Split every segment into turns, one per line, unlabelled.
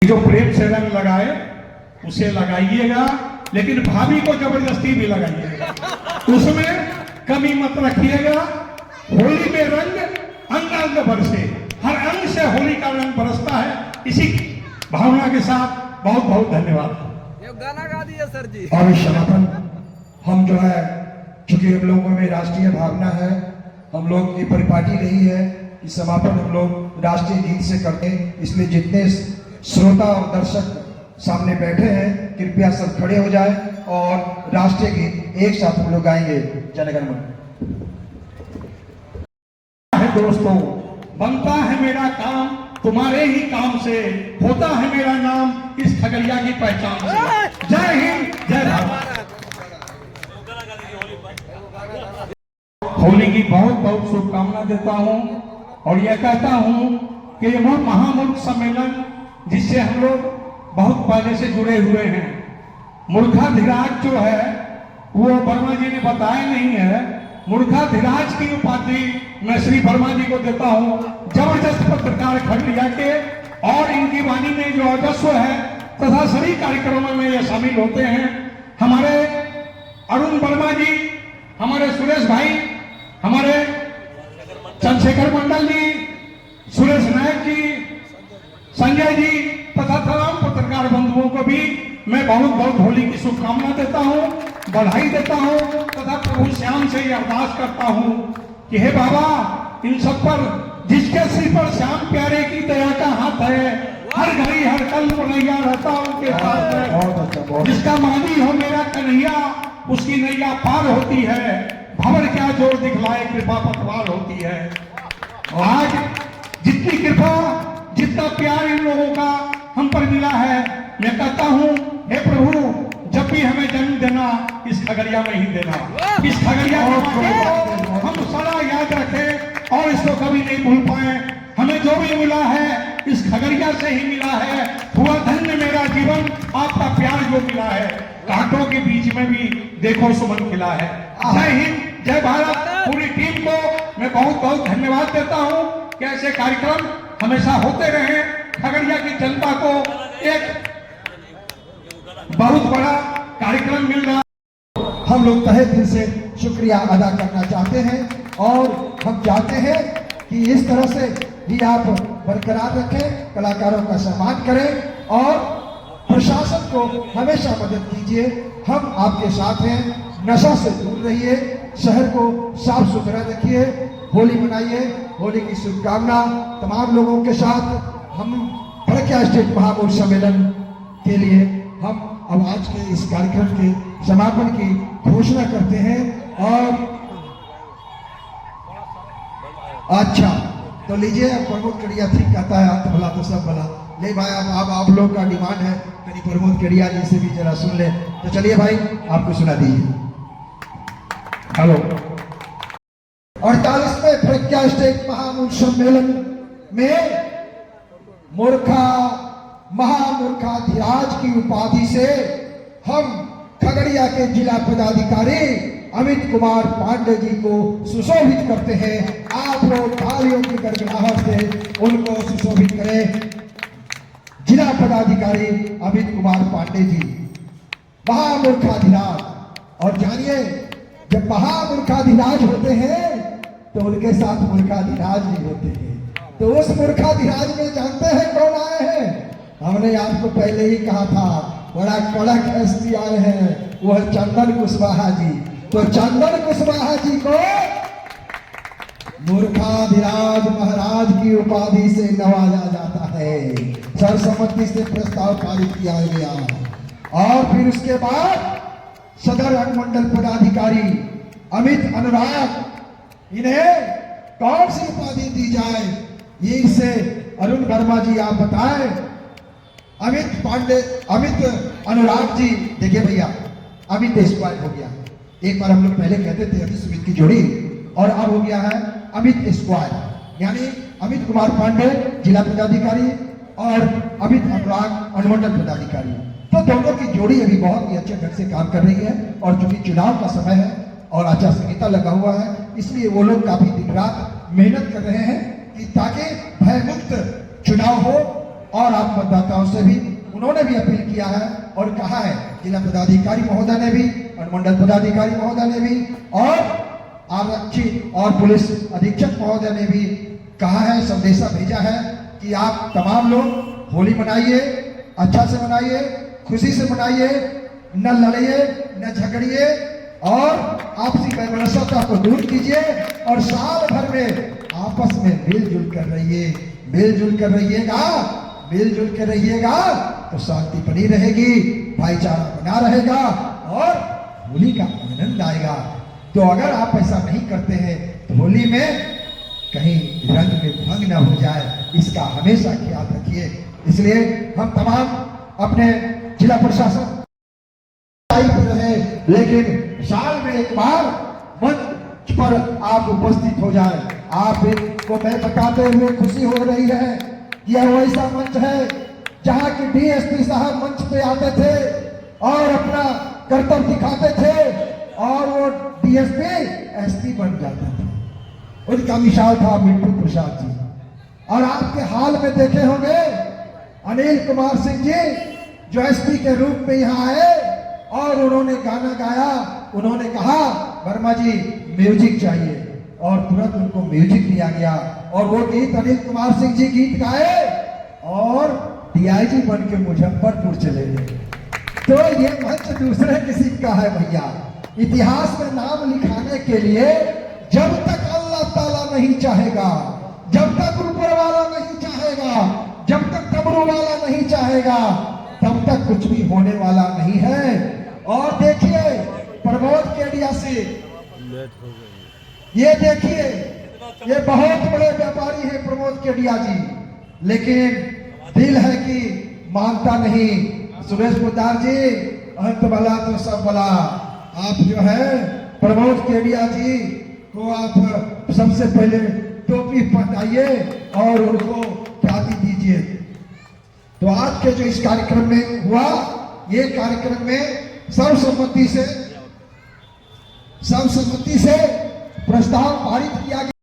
जो प्रेम से रंग लगाए उसे लगाइएगा, लेकिन भाभी को जबरदस्ती भी लगाइएगा, उसमें कमी मत रखिएगा। होली में रंग अंग अंग बरसे, हर अंग से होली का रंग बरसता है। इसी भावना के साथ बहुत बहुत धन्यवाद।
ये गाना गा दिया सर जी।
और समापन हम जो है, चूंकि हम लोगों में राष्ट्रीय भावना है, हम लोग की परिपाटी रही है कि समापन हम लोग राष्ट्रीय गीत से करते हैं, इसलिए जितने श्रोता और दर्शक सामने बैठे हैं कृपया सब खड़े हो जाए और राष्ट्रीय गीत एक साथ हम लोग गाएंगे। जनगण मन।
दोस्तों, बनता है मेरा काम तुम्हारे ही काम से, होता है मेरा नाम इस खगड़िया की पहचान से। जय हिंद, जय भारत। होली की बहुत बहुत शुभकामना देता हूं और यह कहता हूं कि यह महामुल्क सम्मेलन जिससे हम लोग बहुत पहले से जुड़े हुए हैं, मूर्खाधिराज जो है वो वर्मा जी ने बताया नहीं है। मूर्खाधिराज की उपाधि मैं श्री वर्मा जी को देता हूं, जबरदस्त पत्रकार खगड़िया के, और इनकी वाणी में जो अजस्व है तथा सभी कार्यक्रमों में ये शामिल होते हैं। हमारे अरुण वर्मा जी, हमारे सुरेश भाई, हमारे चंद्रशेखर मंडल जी, सुरेश नायक जी, संजय जी तथा तमाम पत्रकार बंधुओं को भी मैं बहुत बहुत होली की शुभकामना देता हूं, बधाई देता हूं तथा प्रभु श्याम से यह अरदास करता हूं कि हे बाबा, इन सब पर जिसके सिर पर श्याम प्यारे की दया का हाथ है, हर घड़ी हर कल नैया रहता उनके पास है। जिसका मानी हो मेरा कन्हैया, उसकी नैया पार होती है। भंवर क्या जोर दिखलाए, कृपा पतवार होती है। आज जितनी कृपा, जितना प्यार इन लोगों का हम पर मिला है, मैं कहता हूं हे प्रभु, जब भी हमें जन्म देना इस खगड़िया में ही देना। इस खगड़िया को हम सदा याद रखें और इसको कभी नहीं भूल पाए। हमें जो भी मिला है इस खगड़िया से ही मिला है। हुआ धन्य मेरा जीवन, आपका प्यार जो मिला है। कांटों के बीच में भी देखो सुमन खिला है। जय हिंद, जय भारत। पूरी टीम को मैं बहुत बहुत धन्यवाद देता हूं कि ऐसे कार्यक्रम हमेशा होते रहे। खगड़िया की जनता को एक बहुत बड़ा कार्यक्रम मिल रहा।
हम लोग तहे दिल से शुक्रिया अदा करना चाहते हैं और हम चाहते हैं कि इस तरह से भी आप बरकरार रखें, कलाकारों का सम्मान करें और प्रशासन को हमेशा मदद कीजिए। हम आपके साथ हैं। नशा से दूर रहिए, शहर को साफ सुथरा रखिए, होली मनाइए। होली की शुभकामना तमाम लोगों के साथ। हम फड़किया स्टेट महामूल सम्मेलन के लिए हम अब आज के इस कार्यक्रम के समापन की घोषणा करते हैं। और अच्छा तो लीजिए, अब प्रमोद कड़िया ठीक कहता है, हाथ भला तो सब भला। ले भाई, अब आप लोग का डिमांड है कहीं प्रमोद कड़िया जी से भी जरा सुन ले, तो चलिए भाई आपको सुना दीजिए।
हेलो।
48वें फड़किया स्टेट महामूल सम्मेलन में महामूर्खाधिराज की उपाधि से हम खगड़िया के जिला पदाधिकारी अमित कुमार पांडे जी को सुशोभित करते हैं। आप लोग तालियों की गड़गड़ाहट से उनको सुशोभित करें। जिला पदाधिकारी अमित कुमार पांडे जी, महामूर्खाधिराज। और जानिए, जब महामूर्खाधिराज होते हैं तो उनके साथ मूर्खाधिराज भी होते हैं। तो उस मूर्खाधिराज में जानते हैं कौन आए हैं? हमने आपको पहले ही कहा था, बड़ा कड़क हस्ती आए हैं, वह चंदन कुशवाहा जी। तो चंदन कुशवाहा जी को मूर्खाधिराज महाराज की उपाधि से नवाजा जाता है। सर्वसम्मति से प्रस्ताव पारित किया गया और फिर उसके बाद सदर अनुमंडल पदाधिकारी अमित अनुराग, इन्हें कौन सी उपाधि दी जाए, ये इसे अरुण वर्मा जी आप बताएं। अमित अनुराग जी, देखिए भैया, अमित स्क्वायर हो गया। एक बार हम लोग पहले कहते थे अमित सुमित की जोड़ी, और अब हो गया है अमित स्क्वायर। यानी अमित कुमार पांडे जिला पदाधिकारी और अमित अनुराग अनुमंडल पदाधिकारी। तो दोनों की जोड़ी अभी बहुत ही अच्छे ढंग से काम कर रही है। और चूंकि चुनाव का समय है और आचार संहिता लगा हुआ है, इसलिए वो लोग काफी दिन रात मेहनत कर रहे हैं कि ताकि भयमुक्त चुनाव हो और आप मतदाताओं से भी उन्होंने भी अपील किया है और कहा है, जिला पदाधिकारी महोदय ने भी, अनुमंडल पदाधिकारी महोदय ने भी, और आरक्षी और पुलिस अधीक्षक महोदय ने भी कहा है, संदेशा भेजा है कि आप तमाम लोग होली मनाइए, अच्छा से मनाइए, खुशी से मनाइए, न लड़िए न झगड़िए और आपसी वैमनस्यता को दूर कीजिए और साल भर में आपस में मिलजुल कर रहिए। मिलजुल कर रहिएगा, मिलजुल कर रहिएगा तो शांति बनी रहेगी, भाईचारा बना रहेगा और होली का आनंद आएगा। तो अगर आप ऐसा नहीं करते हैं तो होली में कहीं रंग में भंग न हो जाए, इसका हमेशा ख्याल रखिए। इसलिए हम तमाम अपने जिला प्रशासन रहे, लेकिन साल में एक बार मंच पर आप उपस्थित हो जाए। आपको मैं बताते हुए खुशी हो रही है, यह वैसा मंच है जहां की डीएसपी साहब मंच पे आते थे और अपना कर्तव्य दिखाते थे और वो डीएसपी एसपी बन जाते थे। उनका मिसाल था मिट्टू प्रसाद जी। और आपके हाल में देखे होंगे अनिल कुमार सिंह जी जो एसपी के रूप में यहाँ आए और उन्होंने गाना गाया। उन्होंने कहा वर्मा जी म्यूजिक चाहिए और तुरंत उनको म्यूजिक दिया गया और वो गीत अनिल कुमार सिंह जी गीत गाए और डीआईजी बन के मुजफ्फरपुर चले गए। तो ये मंच दूसरे किसी का है भैया। इतिहास में नाम लिखाने के लिए जब तक अल्लाह ताला नहीं चाहेगा, जब तक ऊपर वाला नहीं चाहेगा, जब तक डमरू वाला नहीं चाहेगा, तब तक कुछ भी होने वाला नहीं है। और देखिए प्रमोद केडिया से, ये देखिए ये बहुत बड़े व्यापारी हैं प्रमोद केडिया जी, लेकिन दिल है कि मानता नहीं। सुरेश पोद्दार जी अंत भला तो सब भला। आप जो है प्रमोद केडिया जी को आप सबसे पहले टोपी पहनाइए और उनको ख्याति दीजिए। तो आज के जो इस कार्यक्रम में हुआ, ये कार्यक्रम में सर्वसम्मति से प्रस्ताव पारित किया गया।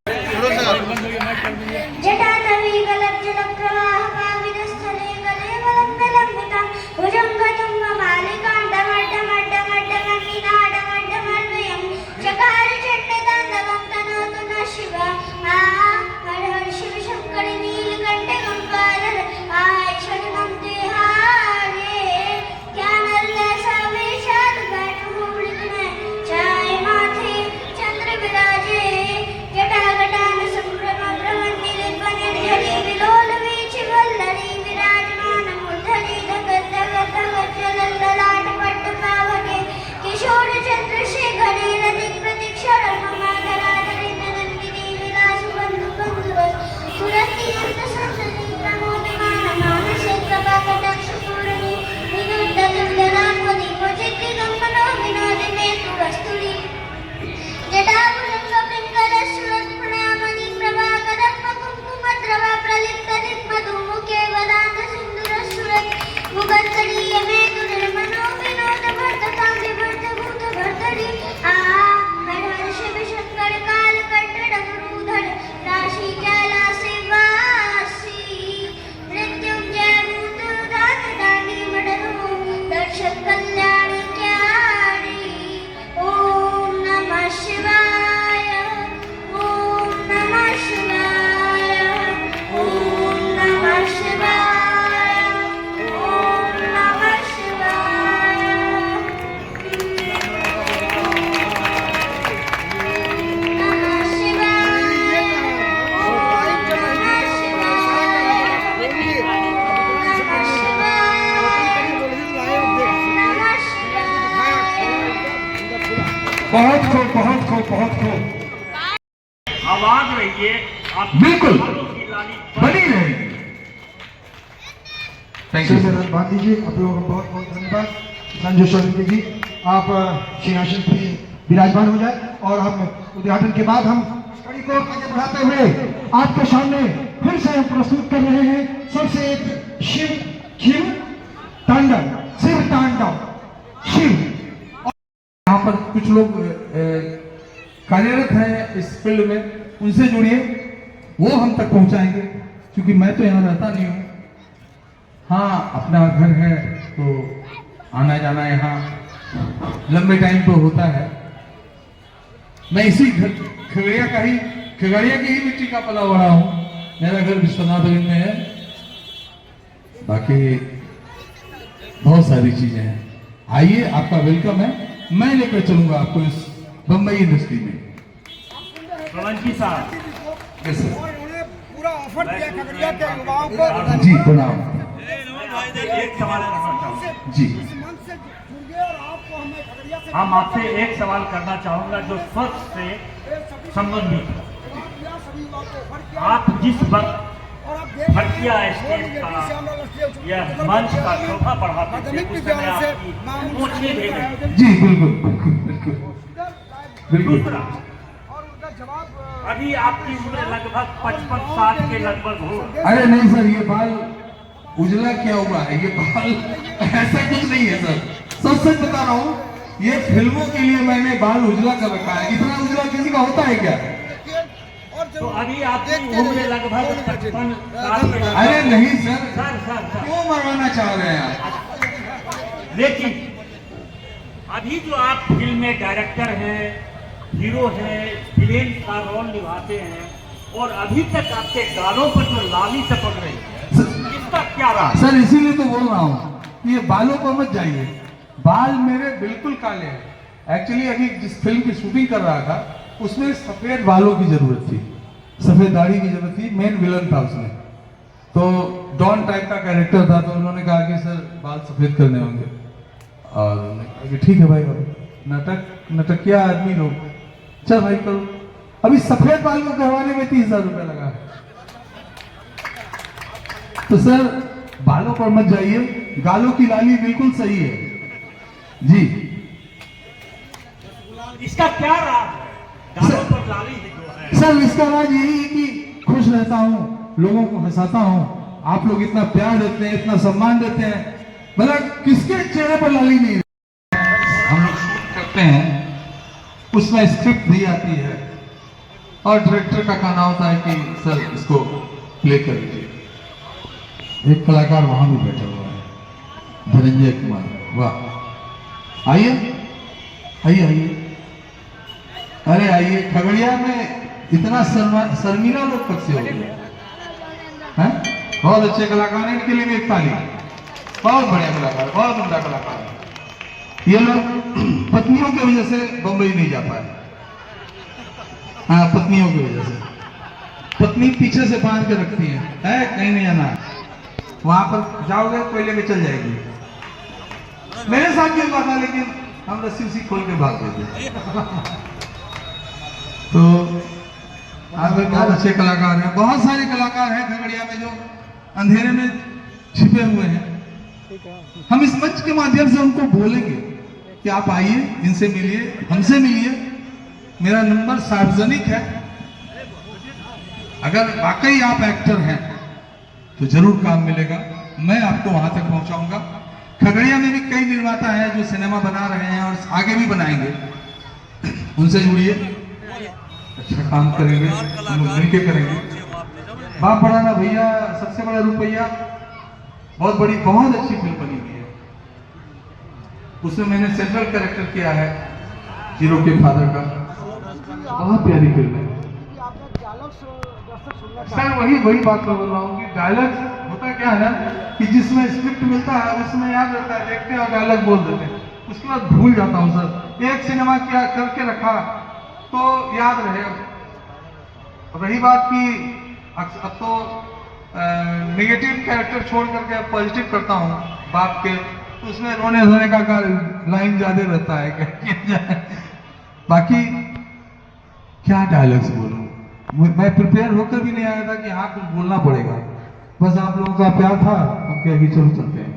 बहुत खूब, बहुत खूब, बहुत खूब।
आवाज रहिए आप
बिल्कुल
की लाली
बनी रहेगी। Thank you.
बात दीजिए आप लोगों का बहुत बहुत धन्यवाद। संजय सोलंकी जी आप सिंहासन पे विराजमान हो जाए और हम उद्घाटन के बाद हम कड़ी को आगे बढ़ाते हुए आपके सामने फिर से हम प्रस्तुत कर रहे हैं सबसे एक शिव तांडव शिव।
यहाँ पर कुछ लोग कार्यरत हैं इस फील्ड में, उनसे जुड़िए, वो हम तक पहुंचाएंगे क्योंकि मैं तो यहाँ रहता नहीं हूँ।
हाँ अपना घर है तो आना जाना यहाँ लंबे टाइम तो होता है। मैं इसी खगड़िया की ही मिट्टी का पला बड़ा हूँ। मेरा घर विश्वनाथगंज में है। बाकी बहुत सारी चीजें हैं। आइए, आपका वेलकम है। मैं लेकर चलूंगा आपको इस बम्बई इंडस्ट्री में।
प्रवंशी साहब,
यस सर।
उन्होंने पूरा ऑफर किया खगड़िया के युवाओं को।
जी प्रणाम।
एक सवाल करना चाहूँगा।
जी
इस मंच से जुड़ गए और आपको हमें खगड़िया से
हम आपसे एक सवाल करना चाहूँगा जो स्वच्छ से संबंधित है।
सभी युवाओं को ऑफर किया
आप जिस वक्त
और आप देख रहे हैं,
भटकिया
वो
स्टेज
निगेटिव
का
से हम लोग स्टेज
यह मंच का शोभा बढ़ाते थे,
माध्यमिक
उस समय
विद्यालय से
आपकी
मामूली
पूछने भेजे।
आयोजन
जी बिल्कुल बिल्कुल बिल्कुल बिल्कुल।
दूसरा,
और उनका जवाब
अभी आपकी उम्र लगभग 55-60 के लगभग हो।
अरे नहीं सर, ये बाल उजला क्या हुआ है? ये बाल ऐसा कुछ नहीं है सर, सच सच बता रहा हूँ। ये फिल्मों के लिए मैंने बाल उजला कर रखा है। इतना उजला किसी का होता है क्या?
और
तो अभी आपकी उम्र लगभग 55 साल के लगभग।
अरे नहीं सर,
सर
क्यों मरवाना चाह रहे हैं आप?
लेकिन अभी जो आप फिल्म में डायरेक्टर हैं, हीरो हैं, विलेन का रोल निभाते हैं और अभी तक आपके गालों पर जो लाली टपक रही है, इसका क्या राज?
सर इसीलिए तो बोल रहा हूँ, ये बालों पर मत जाइए। बाल मेरे बिल्कुल काले हैं। एक्चुअली अभी जिस फिल्म की शूटिंग कर रहा था उसमें सफेद बालों की जरूरत थी, सफेद दाढ़ी की जरूरत थी। मेन विलन था उसमें, तो डॉन टाइप का कैरेक्टर था। तो उन्होंने कहा कि सर बाल सफेद करने होंगे, और उन्होंने कहा कि ठीक है भाई, नटकिया आदमी लोग, चल भाई करो। अभी सफेद बाल को करवाने में 30,000 रुपया लगा है। तो सर बालों पर मत जाइए, गालों की लाली बिल्कुल सही है जी।
इसका क्या राज है? गालों पर लाली ही जो है।
सर इसका राज यही है कि खुश रहता हूँ, लोगों को हंसाता हूँ। आप लोग इतना प्यार देते हैं, इतना सम्मान देते हैं, मतलब किसके चेहरे पर लाली नहीं है। हम लोग शूट करते हैं, उसमें स्क्रिप्ट दी आती है और डायरेक्टर का कहना होता है कि सर इसको प्ले कर लीजिए। एक कलाकार वहां भी बैठा हुआ है, धनंजय कुमार। वाह, आइए आइए आइए, अरे आइए। खगड़िया में इतना शर्मीला लोग कब से हो गए हैं? बहुत अच्छे कलाकार हैं, इनके लिए भी एक ताली। बहुत बढ़िया कलाकार, बहुत उम्दा कलाकार। ये लोग पत्नियों की वजह से बंबई नहीं जा पाए। हाँ, पत्नियों की वजह से। पत्नी पीछे से बांध के रखती है कहीं नहीं जाना। वहां पर जाओगे कोई लेके चल जाएगी। मेरे साथ भी बात है, लेकिन हम रस्सी उसी खोल के भाग देते। तो आप बहुत अच्छे कलाकार हैं। बहुत सारे कलाकार हैं खगड़िया में जो अंधेरे में छिपे हुए हैं। हम इस मंच के माध्यम से उनको बोलेंगे कि आप आइए, इनसे मिलिए, हमसे मिलिए। मेरा नंबर सार्वजनिक है। अगर वाकई आप एक्टर हैं तो जरूर काम मिलेगा। मैं आपको वहां तक पहुंचाऊंगा। खगड़िया में भी कई निर्माता हैं जो सिनेमा बना रहे हैं और आगे भी बनाएंगे। उनसे जुड़िए, अच्छा काम करेंगे, हम लोग मिलकर करेंगे। बाप बड़ा ना भैया, सबसे बड़ा रुपया, बहुत बड़ी, बहुत अच्छी फिल्म बनी हुई है। उसमें मैंने सेंट्रल कैरेक्टर किया है, हीरो के फादर का। बहुत प्यारी फिल्म है सर। वही बात मैं बोल रहा हूँ कि डायलॉग होता क्या है ना, कि जिसमें स्क्रिप्ट मिलता है उसमें याद रहता है, देखते हैं और डायलॉग बोल देते हैं, उसके बाद भूल जाता हूँ सर। एक सिनेमा क्या करके रखा तो याद रहेगा। रही बात की अब तो नेगेटिव कैरेक्टर छोड़ करके पॉजिटिव करता हूँ बाप के, तो उसमें रोने धोने का लाइन ज्यादा रहता है क्या। बाकी क्या डायलॉग्स बोलूं, मैं प्रिपेयर होकर भी नहीं आया था कि हाँ कुछ बोलना पड़ेगा। बस आप लोगों का प्यार था, हम कहे कि चलो चलते हैं।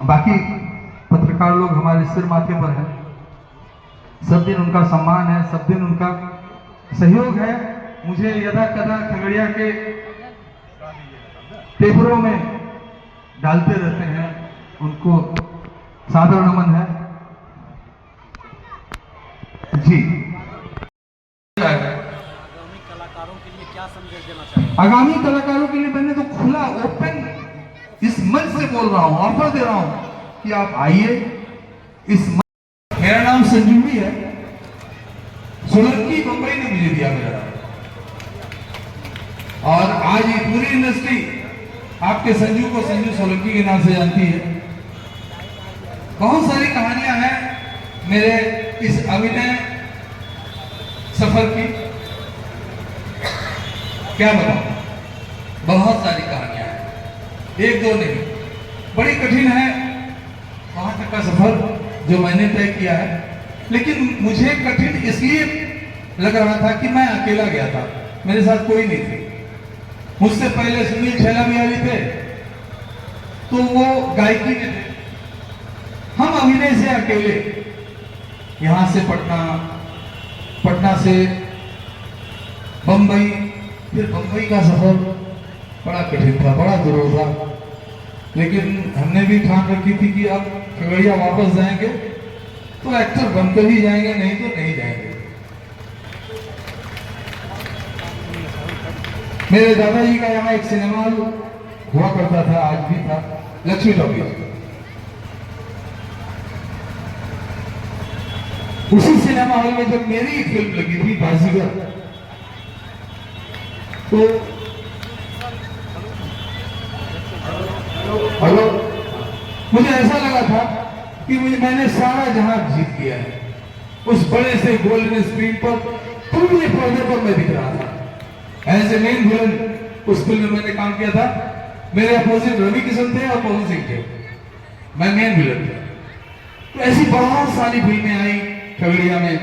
बाकी पत्रकार लोग हमारे सिर माथे पर हैं, सब दिन उनका सम्मान है, सब दिन उनका सहयोग है। मुझे यदा कदा खगड़िया के पेपरों में डालते रहते हैं, उनको सादर नमन है जी। आगामी कलाकारों के लिए मैंने तो खुला बोल रहा हूं, ऑफर दे रहा हूं कि आप आइए इस मेरा नाम संजू भी है, सोलंकी मुंबई ने मुझे दिया मेरा नाम, और आज ये पूरी इंडस्ट्री आपके संजू को संजू सोलंकी के नाम से जानती है। बहुत सारी कहानियां हैं मेरे इस अभिनय सफर की, क्या बताऊं, बहुत सारी कहानियां हैं, एक दो नहीं, बड़ी कठिन है वहां तक का सफर जो मैंने तय किया है। लेकिन मुझे कठिन इसलिए लग रहा था कि मैं अकेला गया था, मेरे साथ कोई नहीं थे। मुझसे पहले सुनील छैला बिहारी थे, तो वो गायकी में थे, हम अभिनय से अकेले, यहां से पटना, पटना से बंबई, फिर बंबई का सफर बड़ा कठिन था, बड़ा दुरूह था। लेकिन हमने भी ठान रखी थी कि अब खगड़िया वापस जाएंगे तो एक्टर बनकर ही जाएंगे, नहीं तो नहीं जाएंगे। मेरे दादाजी का यहाँ एक सिनेमा हुआ करता था, आज भी था, लक्ष्मी टॉकीज। उसी सिनेमा हॉल में जब मेरी फिल्म लगी थी बाजीगर, तो हेलो, मुझे ऐसा लगा था कि मैंने सारा जहां जीत लिया है। उस बड़े से गोल्डन स्क्रीन पर पूरे पर्दे पर मैं दिख रहा था। एज ए मेन विलन उस फिल्म में मैंने काम किया था। मेरे अपोजिट रवि किशन थे और पवन सिंह थे, मैं मेन विलन था। तो ऐसी बहुत सारी फिल्में आई खगड़िया में,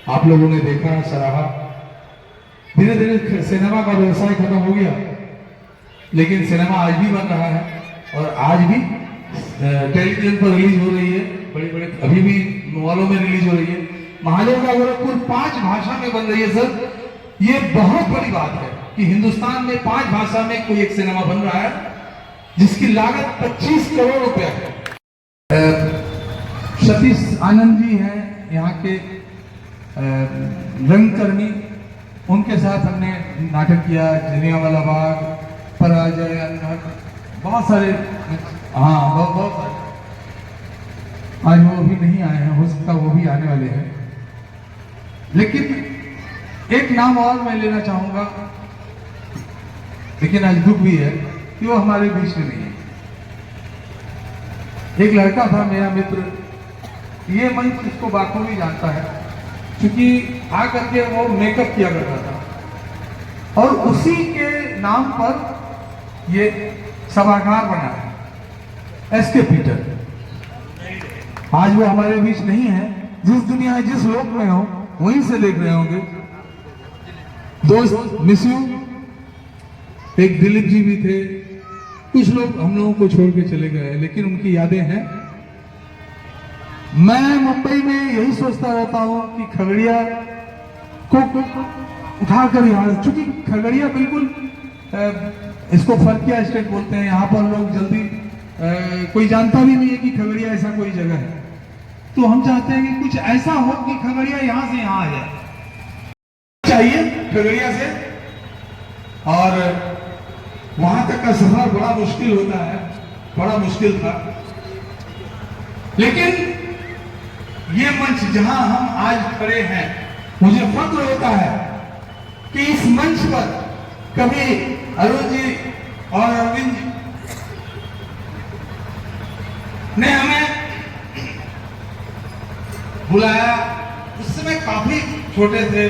आप लोगों ने देखा, सराहा। धीरे धीरे सिनेमा का व्यवसाय खत्म हो गया, लेकिन सिनेमा आज भी बन रहा है और आज भी टेलीविजन पर रिलीज हो रही है, बड़े बड़े अभी भी मॉलों में रिलीज हो रही है। महादेव का गोरखपुर 5 भाषा में बन रही है सर, ये बहुत बड़ी बात है कि हिंदुस्तान में 5 भाषा में कोई एक सिनेमा बन रहा है जिसकी लागत 25 करोड़ रुपया है। सतीश आनंद जी हैं यहाँ के रंगकर्मी, उनके साथ हमने नाटक किया, जलियांवाला बाग, पराजय, अनहद, बहुत सारे, हाँ बहुत सारे। आज वो अभी नहीं आए हैं, हो सकता वो भी आने वाले हैं। लेकिन एक नाम और मैं लेना चाहूंगा, लेकिन आज दुख भी है कि वो हमारे बीच में नहीं है। एक लड़का था मेरा मित्र, ये मंच इसको बाखूबी जानता है, क्योंकि आकर के वो मेकअप किया करता था और उसी के नाम पर ये सभागार बना है, एसके पीटर। आज वो हमारे बीच नहीं है, जिस दुनिया में जिस लोक में हो वहीं से देख रहे होंगे। दोस्त मिस यू, एक दिलीप जी भी थे, कुछ लोग हम लोगों को छोड़ के चले गए, लेकिन उनकी यादें हैं। मैं मुंबई में यही सोचता रहता हूं कि खगड़िया को उठाकर यहाँ, चूंकि खगड़िया बिल्कुल इसको फर्किया स्टेट बोलते हैं, यहाँ पर लोग जल्दी कोई जानता भी नहीं है कि खगड़िया ऐसा कोई जगह है। तो हम चाहते हैं कि कुछ ऐसा हो कि खगड़िया यहाँ से यहाँ आ जाए, चाहिए खगड़िया से, और वहां तक का सफर बड़ा मुश्किल होता है, बड़ा मुश्किल था। लेकिन ये मंच जहां हम आज खड़े हैं, मुझे फक्र होता है कि इस मंच पर कभी अरुण जी और अरविंद जी ने हमें बुलाया। उस समय काफी छोटे थे,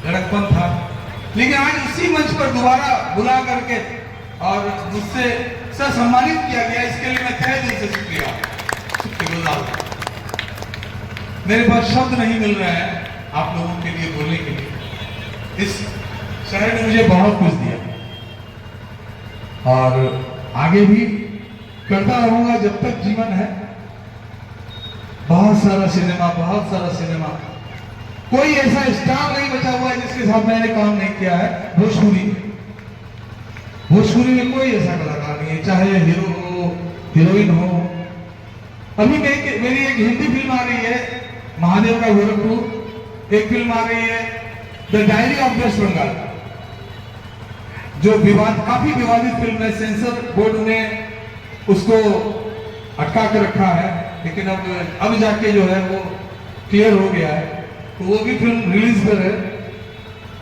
लड़कपन था, लेकिन आज उसी मंच पर दोबारा बुला करके और मुझसे सम्मानित किया गया। इसके लिए मैं तहे दिल से शुक्रिया। मेरे पास शब्द नहीं मिल रहा है आप लोगों के लिए बोलने के लिए। इस शहर ने मुझे बहुत कुछ दिया और आगे भी करता रहूंगा जब तक जीवन है। बहुत सारा सिनेमा, बहुत सारा सिनेमा, कोई ऐसा स्टार नहीं बचा हुआ है जिसके साथ मैंने काम नहीं किया है। भोजपुरी में कोई ऐसा कलाकार नहीं है, चाहे हीरो हो, हीरोइन हो। अभी मेरी एक हिंदी फिल्म आ रही है, महादेव का गोरखपुर। एक फिल्म आ रही है the diary of West Bengal, जो काफी विवादित फिल्म है। सेंसर बोर्ड ने उसको अटका के रखा है, लेकिन अब जाके जो है वो क्लियर हो गया है, तो वो भी फिल्म रिलीज पर है।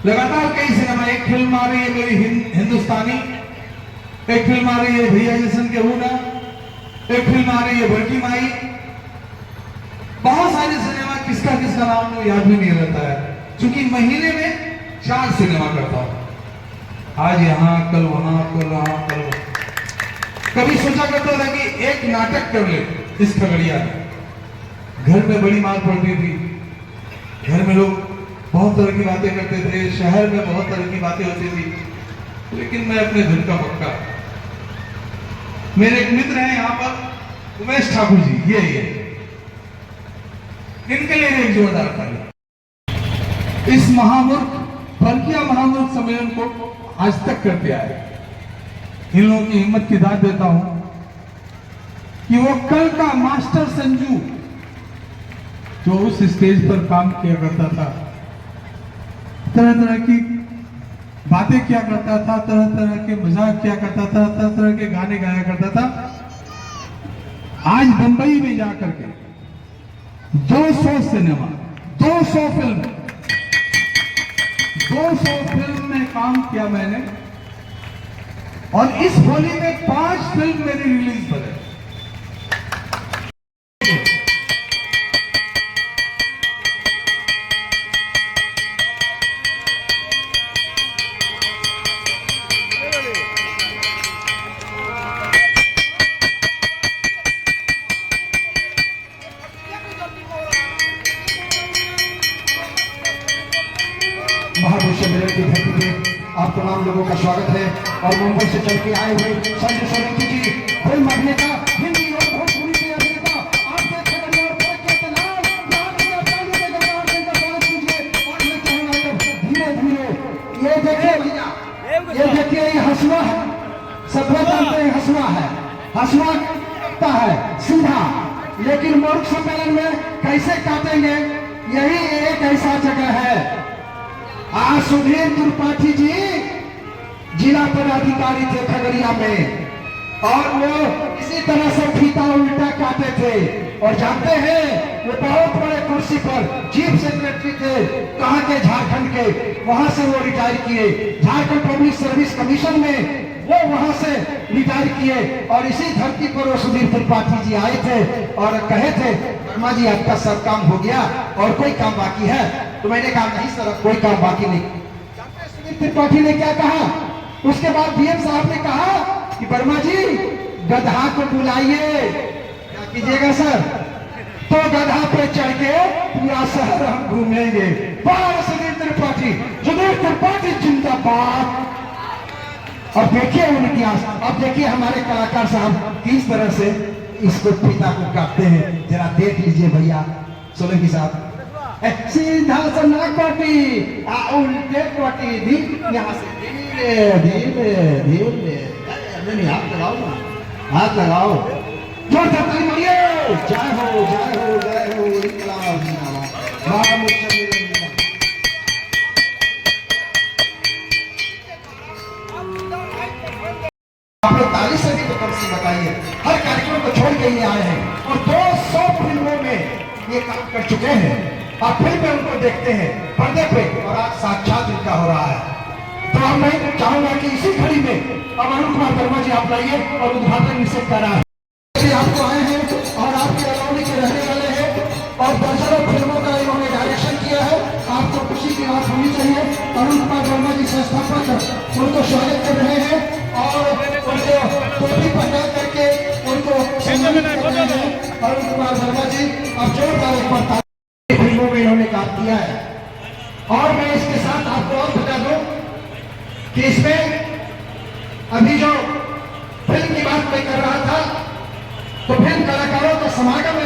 लगातार कई सिनेमा, एक फिल्म आ रही है मेरी हिंदुस्तानी, एक फिल्म आ रही है भैया जैसन के हूना, एक फिल्म आ रही है बड़की माई, बहुत सारे सिनेमा, किसका किसका नाम तो याद भी नहीं रहता है, क्योंकि महीने में 4 सिनेमा करता हूं, आज यहाँ कल वहां कल वहां कल वहां। कभी सोचा करता था कि एक नाटक कर ले इस खगड़िया में। घर में बड़ी मार पड़ती थी, घर में लोग बहुत तरह की बातें करते थे, शहर में बहुत तरह की बातें होती थी, लेकिन मैं अपने घर का पक्का। मेरे एक मित्र हैं यहाँ पर, उमेश ठाकुर जी, ये इनके लिए एक जोरदार ताली। इस महामूर्ख फर्किया महामूर्ख सम्मेलन को आज तक करते आए, इन लोगों की हिम्मत की दाद देता हूं कि वो कल का मास्टर संजू जो उस स्टेज पर काम किया करता था, तरह तरह की बातें किया करता था, तरह तरह के मजाक किया करता था, तरह तरह के गाने गाया करता था, आज बंबई में जाकर के 200 सिनेमा, 200 फिल्म, 200 फिल्म में काम किया मैंने, और इस होली में 5 फिल्म मेरी रिलीज पर है।
महापुरुष सम्मेलन की धरती पे आप तमाम लोगों का स्वागत है। और मुंबई से चल के आए हुए संजय सोलंकी जी, फिल्म अभिनेता, हिंदी और भोजपुरी के अभिनेता, आपके खगड़िया और फर्किया के नाम यहाँ के तालियों के गगनाहट से इनका स्वागत कीजिए। और मैं चाहूंगा कि धीरे धीरे ये देखिए भैया, ये देखिए, ये हंसुआ है, सब लोग जानते हैं हंसुआ है, हंसुआ लगता है सीधा, लेकिन मूर्ख सम्मेलन में कैसे काटेंगे, यही एक ऐसा जगह है। आज सुधीर त्रिपाठी जी जिला पदाधिकारी थे खगड़िया में, और वो इसी तरह से फीता उल्टा काटे थे, और जानते हैं वो बहुत बड़े कुर्सी पर चीफ सेक्रेटरी थे, कहाँ के, झारखंड के, वहां से वो रिटायर किए, झारखंड पब्लिक सर्विस कमीशन में वो वहां से रिटायर किए, और इसी धरती पर वो सुधीर त्रिपाठी जी आए थे और कहे थे, वर्मा जी आपका सब काम हो गया और कोई काम बाकी है? तो मैंने कहा नहीं सर, कोई काम बाकी नहीं। सुधीर त्रिपाठी ने क्या कहा? उसके बाद डीएम साहब ने कहा कि वर्मा जी गधा को बुलाइए। क्या कीजिएगा सर? तो गधा पे चढ़ के पूरा शहर हम घूमेंगे। वाह सुधीर त्रिपाठी, सुधीर त्रिपाठी जिंदाबाद। और देखिए उनकी आस, अब देखिए हमारे कलाकार साहब किस तरह से इसको पिता को काटते हैं, जरा देख लीजिए भैया सोलंकी साहब। सीधा से ना काटी, उल्टे काटी, यहाँ से धीरे धीरे धीरे, नहीं हाथ लगाओ ना, हाथ लगाओ, जोरदार ताली मारिए। जय हो जय हो जय हो, इंकलाब जिंदाबाद, महामुख सम्मेलन जिंदाबाद। आप लोग ताली से भी तो कम से बताइए, हर कार्यक्रम को छोड़ के ये आए हैं और 200 फिल्मों में ये काम कर चुके हैं। आप फिर में उनको देखते हैं पर्दे पे, और आज साक्षात इनका हो रहा है। तो अब मैं चाहूंगा कि इसी घड़ी में अब अरुण कुमार वर्मा जी आप लाइए और उद्घाटन निश्चित करा है। आपको आए हैं और आपके अलौली के रहने वाले हैं, और दर्जनों फिल्मों का इन्होंने डायरेक्शन किया है। आपको खुशी की बात होनी चाहिए। अरुण कुमार वर्मा जी संस्थापक उनको स्वागत कर रहे हैं और उनको टोपी पहना करके उनको सम्मानित कर रहे हैं। अरुण कुमार वर्मा जी अब जोरदार एक बार फिल्मों में इन्होंने काम किया है। और मैं इसके साथ आपको और बता दूं कि इसमें अभी जो फिल्म की बात मैं कर रहा था, तो फिल्म कलाकारों का समागम